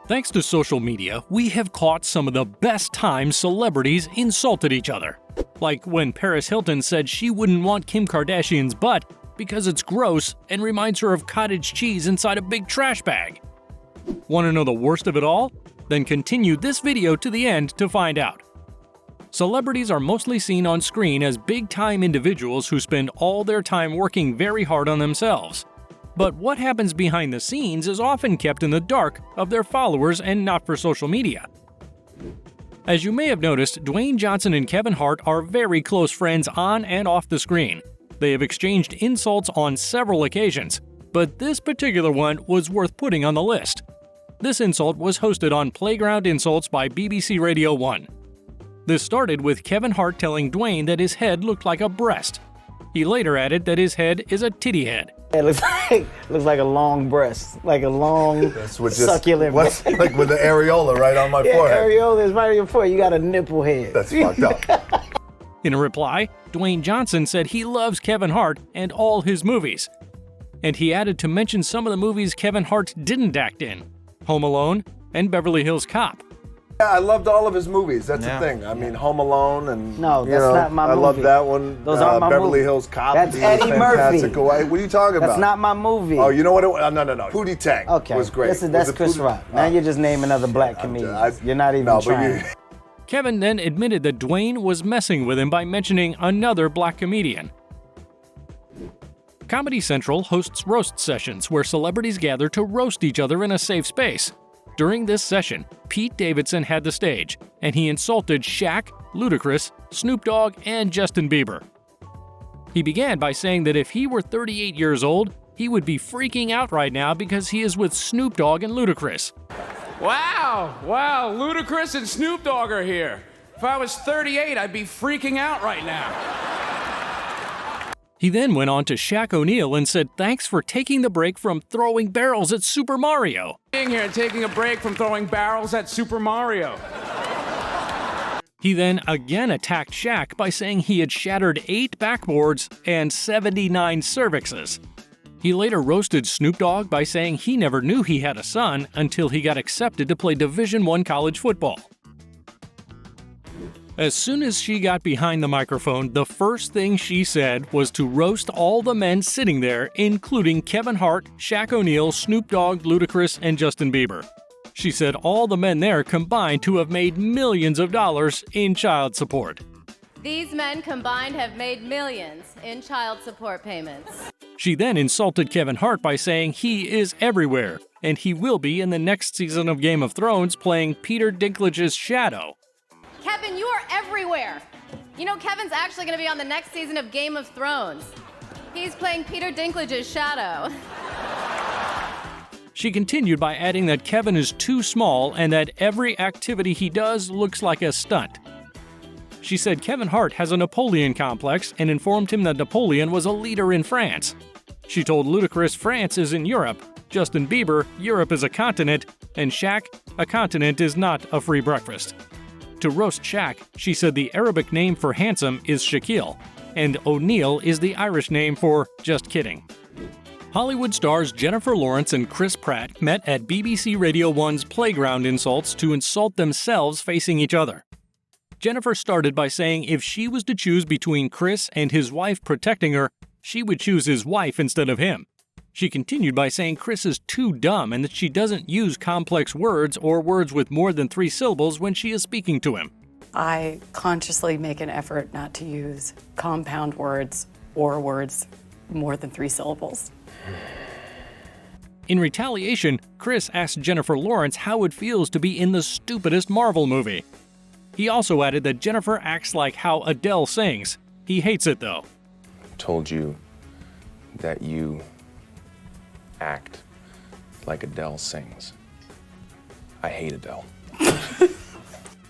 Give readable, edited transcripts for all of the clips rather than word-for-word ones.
Thanks to social media, we have caught some of the best times celebrities insulted each other. Like when Paris Hilton said she wouldn't want Kim Kardashian's butt because it's gross and reminds her of cottage cheese inside a big trash bag. Want to know the worst of it all? Then continue this video to the end to find out. Celebrities are mostly seen on screen as big-time individuals who spend all their time working very hard on themselves. But what happens behind the scenes is often kept in the dark of their followers and not for social media. As you may have noticed, Dwayne Johnson and Kevin Hart are very close friends on and off the screen. They have exchanged insults on several occasions, but this particular one was worth putting on the list. This insult was hosted on Playground Insults by BBC Radio 1. This started with Kevin Hart telling Dwayne that his head looked like a breast. He later added that his head is a titty head. It looks like a long breast, like a long, succulent breast. Like with the areola right on my forehead. Areola is right on your forehead. You got a nipple head. That's fucked up. In a reply, Dwayne Johnson said he loves Kevin Hart and all his movies. And he added to mention some of the movies Kevin Hart didn't act in: Home Alone and Beverly Hills Cop. Yeah, I loved all of his movies. That's the thing. I mean, Home Alone and no, that's not my movie. I love that one. Those aren't my Beverly movie. Hills Cop. That's Eddie Murphy. What are you talking about? That's not my movie. Oh, you know what? No. Pootie Tang was great. That's Chris Rock. Now you're just naming other black comedians. You're not even trying. Kevin then admitted that Dwayne was messing with him by mentioning another black comedian. Comedy Central hosts roast sessions where celebrities gather to roast each other in a safe space. During this session, Pete Davidson had the stage, and he insulted Shaq, Ludacris, Snoop Dogg, and Justin Bieber. He began by saying that if he were 38 years old, he would be freaking out right now because he is with Snoop Dogg and Ludacris. Wow, Ludacris and Snoop Dogg are here. If I was 38, I'd be freaking out right now. He then went on to Shaq O'Neal and said thanks for taking the break from throwing barrels at Super Mario. Being here and taking a break from throwing barrels at Super Mario. He then again attacked Shaq by saying he had shattered 8 backboards and 79 cervixes. He later roasted Snoop Dogg by saying he never knew he had a son until he got accepted to play Division I college football. As soon as she got behind the microphone, the first thing she said was to roast all the men sitting there, including Kevin Hart, Shaq O'Neal, Snoop Dogg, Ludacris, and Justin Bieber. She said all the men there combined to have made millions of dollars in child support. These men combined have made millions in child support payments. She then insulted Kevin Hart by saying he is everywhere, and he will be in the next season of Game of Thrones playing Peter Dinklage's shadow. Kevin, you are everywhere. You know, Kevin's actually going to be on the next season of Game of Thrones. He's playing Peter Dinklage's shadow. She continued by adding that Kevin is too small and that every activity he does looks like a stunt. She said Kevin Hart has a Napoleon complex and informed him that Napoleon was a leader in France. She told Ludacris France is in Europe, Justin Bieber Europe is a continent, and Shaq a continent is not a free breakfast. To roast Shaq, she said the Arabic name for handsome is Shaquille, and O'Neal is the Irish name for just kidding. Hollywood stars Jennifer Lawrence and Chris Pratt met at BBC Radio 1's Playground Insults to insult themselves facing each other. Jennifer started by saying if she was to choose between Chris and his wife protecting her, she would choose his wife instead of him. She continued by saying Chris is too dumb and that she doesn't use complex words or words with more than 3 syllables when she is speaking to him. I consciously make an effort not to use compound words or words more than 3 syllables. In retaliation, Chris asked Jennifer Lawrence how it feels to be in the stupidest Marvel movie. He also added that Jennifer acts like how Adele sings. He hates it though. I told you that you act like Adele sings. I hate Adele.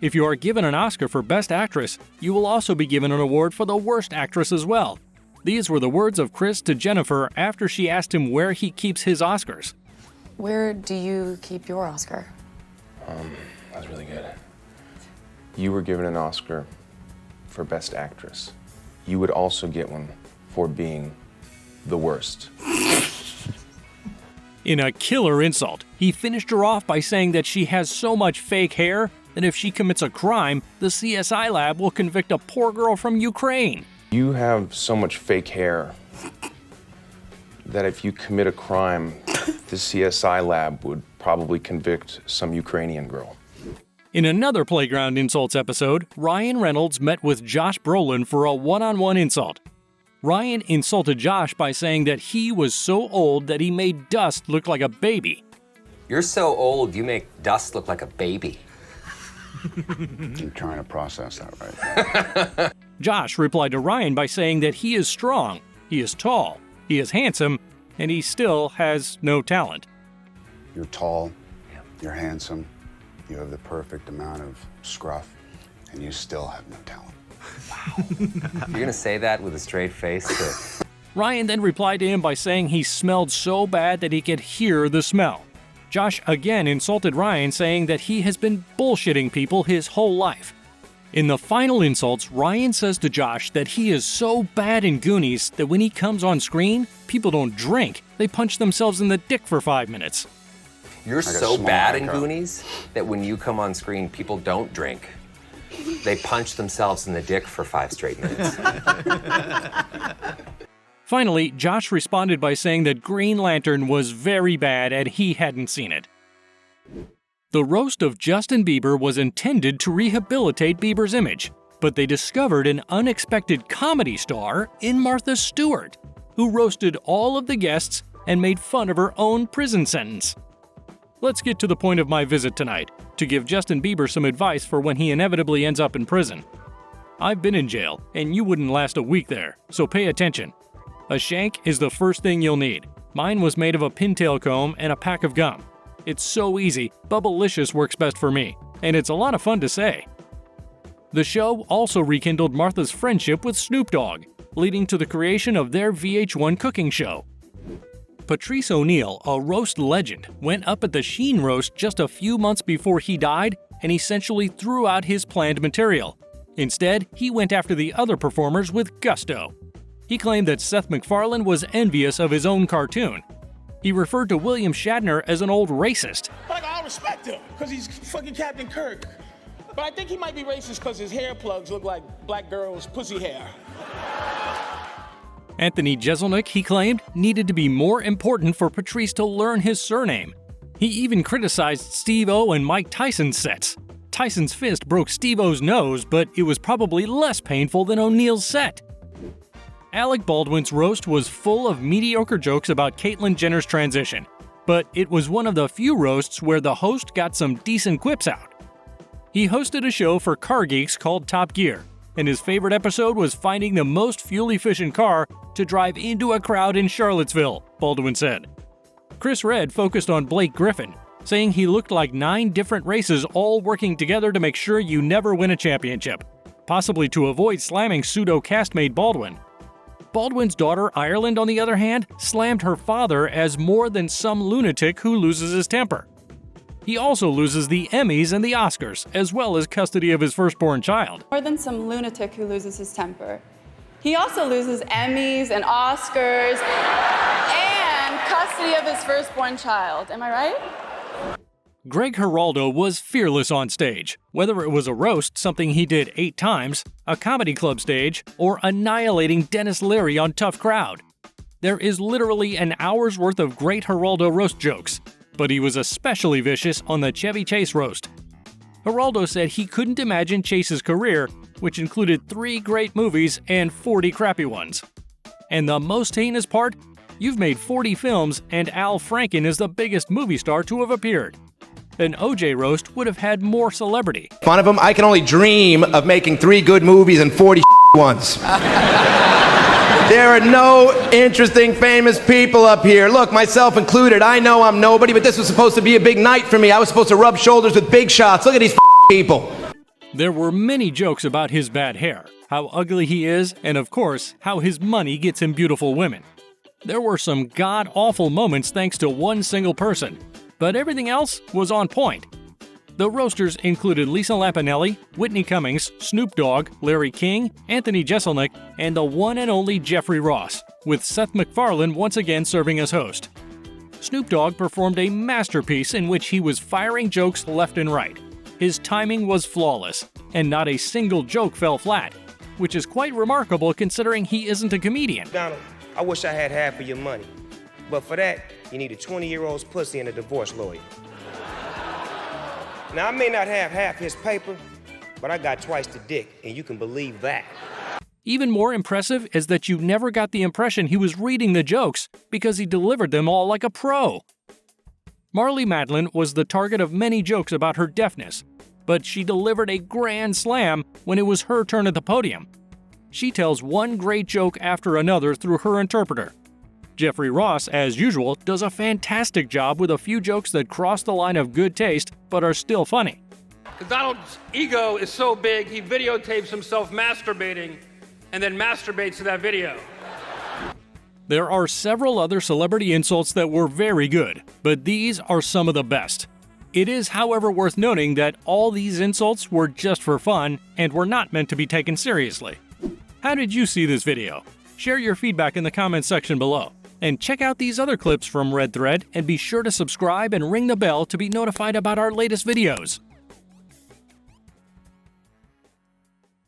If you are given an Oscar for Best Actress, you will also be given an award for the Worst Actress as well. These were the words of Chris to Jennifer after she asked him where he keeps his Oscars. Where do you keep your Oscar? That was really good. You were given an Oscar for Best Actress. You would also get one for being the worst. In a killer insult, he finished her off by saying that she has so much fake hair that if she commits a crime, the CSI lab will convict a poor girl from Ukraine. You have so much fake hair that if you commit a crime, the CSI lab would probably convict some Ukrainian girl. In another Playground Insults episode, Ryan Reynolds met with Josh Brolin for a one-on-one insult. Ryan insulted Josh by saying that he was so old that he made Dust look like a baby. You're so old, you make Dust look like a baby. I'm trying to process that right. Josh replied to Ryan by saying that he is strong, he is tall, he is handsome, and he still has no talent. You're tall, you're handsome, you have the perfect amount of scruff, and you still have no talent. Wow. You're gonna say that with a straight face, too. Ryan then replied to him by saying he smelled so bad that he could hear the smell. Josh again insulted Ryan, saying that he has been bullshitting people his whole life. In the final insults, Ryan says to Josh that he is so bad in Goonies that when he comes on screen, people don't drink, they punch themselves in the dick for 5 minutes. You're so bad in Goonies that when you come on screen, people don't drink. They punch themselves in the dick for 5 straight minutes. Finally, Josh responded by saying that Green Lantern was very bad and he hadn't seen it. The roast of Justin Bieber was intended to rehabilitate Bieber's image, but they discovered an unexpected comedy star in Martha Stewart, who roasted all of the guests and made fun of her own prison sentence. Let's get to the point of my visit tonight, to give Justin Bieber some advice for when he inevitably ends up in prison. I've been in jail, and you wouldn't last a week there, so pay attention. A shank is the first thing you'll need. Mine was made of a pintail comb and a pack of gum. It's so easy, Bubblicious works best for me, and it's a lot of fun to say. The show also rekindled Martha's friendship with Snoop Dogg, leading to the creation of their VH1 cooking show. Patrice O'Neal, a roast legend, went up at the Sheen roast just a few months before he died and essentially threw out his planned material. Instead, he went after the other performers with gusto. He claimed that Seth MacFarlane was envious of his own cartoon. He referred to William Shatner as an old racist. Like, I respect him, because he's fucking Captain Kirk. But I think he might be racist because his hair plugs look like black girls' pussy hair. Anthony Jeselnik, he claimed, needed to be more important for Patrice to learn his surname. He even criticized Steve-O and Mike Tyson's sets. Tyson's fist broke Steve-O's nose, but it was probably less painful than O'Neal's set. Alec Baldwin's roast was full of mediocre jokes about Caitlyn Jenner's transition, but it was one of the few roasts where the host got some decent quips out. He hosted a show for car geeks called Top Gear, and his favorite episode was finding the most fuel-efficient car to drive into a crowd in Charlottesville, Baldwin said. Chris Redd focused on Blake Griffin, saying he looked like 9 different races all working together to make sure you never win a championship, possibly to avoid slamming pseudo-castmate Baldwin. Baldwin's daughter, Ireland, on the other hand, slammed her father as more than some lunatic who loses his temper. He also loses the Emmys and the Oscars, as well as custody of his firstborn child. More than some lunatic who loses his temper. He also loses Emmys and Oscars and custody of his firstborn child. Am I right? Greg Giraldo was fearless on stage, whether it was a roast, something he did 8 times, a comedy club stage, or annihilating Dennis Leary on Tough Crowd. There is literally an hour's worth of great Giraldo roast jokes, but he was especially vicious on the Chevy Chase roast. Giraldo said he couldn't imagine Chase's career, which included 3 great movies and 40 crappy ones. And the most heinous part? You've made 40 films, and Al Franken is the biggest movie star to have appeared. An OJ roast would have had more celebrity. Fun of him, I can only dream of making 3 good movies and 40 ones. There are no interesting, famous people up here. Look, myself included, I know I'm nobody, but this was supposed to be a big night for me. I was supposed to rub shoulders with big shots. Look at these people. There were many jokes about his bad hair, how ugly he is, and of course, how his money gets him beautiful women. There were some god-awful moments thanks to one single person, but everything else was on point. The roasters included Lisa Lampanelli, Whitney Cummings, Snoop Dogg, Larry King, Anthony Jeselnik, and the one and only Jeffrey Ross, with Seth MacFarlane once again serving as host. Snoop Dogg performed a masterpiece in which he was firing jokes left and right. His timing was flawless, and not a single joke fell flat, which is quite remarkable considering he isn't a comedian. Donald, I wish I had half of your money, but for that, you need a 20-year-old's pussy and a divorce lawyer. Now, I may not have half his paper, but I got twice the dick, and you can believe that. Even more impressive is that you never got the impression he was reading the jokes because he delivered them all like a pro. Marlee Matlin was the target of many jokes about her deafness, but she delivered a grand slam when it was her turn at the podium. She tells one great joke after another through her interpreter. Jeffrey Ross, as usual, does a fantastic job with a few jokes that cross the line of good taste but are still funny. Donald's ego is so big, he videotapes himself masturbating and then masturbates to that video. There are several other celebrity insults that were very good, but these are some of the best. It is, however, worth noting that all these insults were just for fun and were not meant to be taken seriously. How did you see this video? Share your feedback in the comments section below. And check out these other clips from Red Thread and be sure to subscribe and ring the bell to be notified about our latest videos.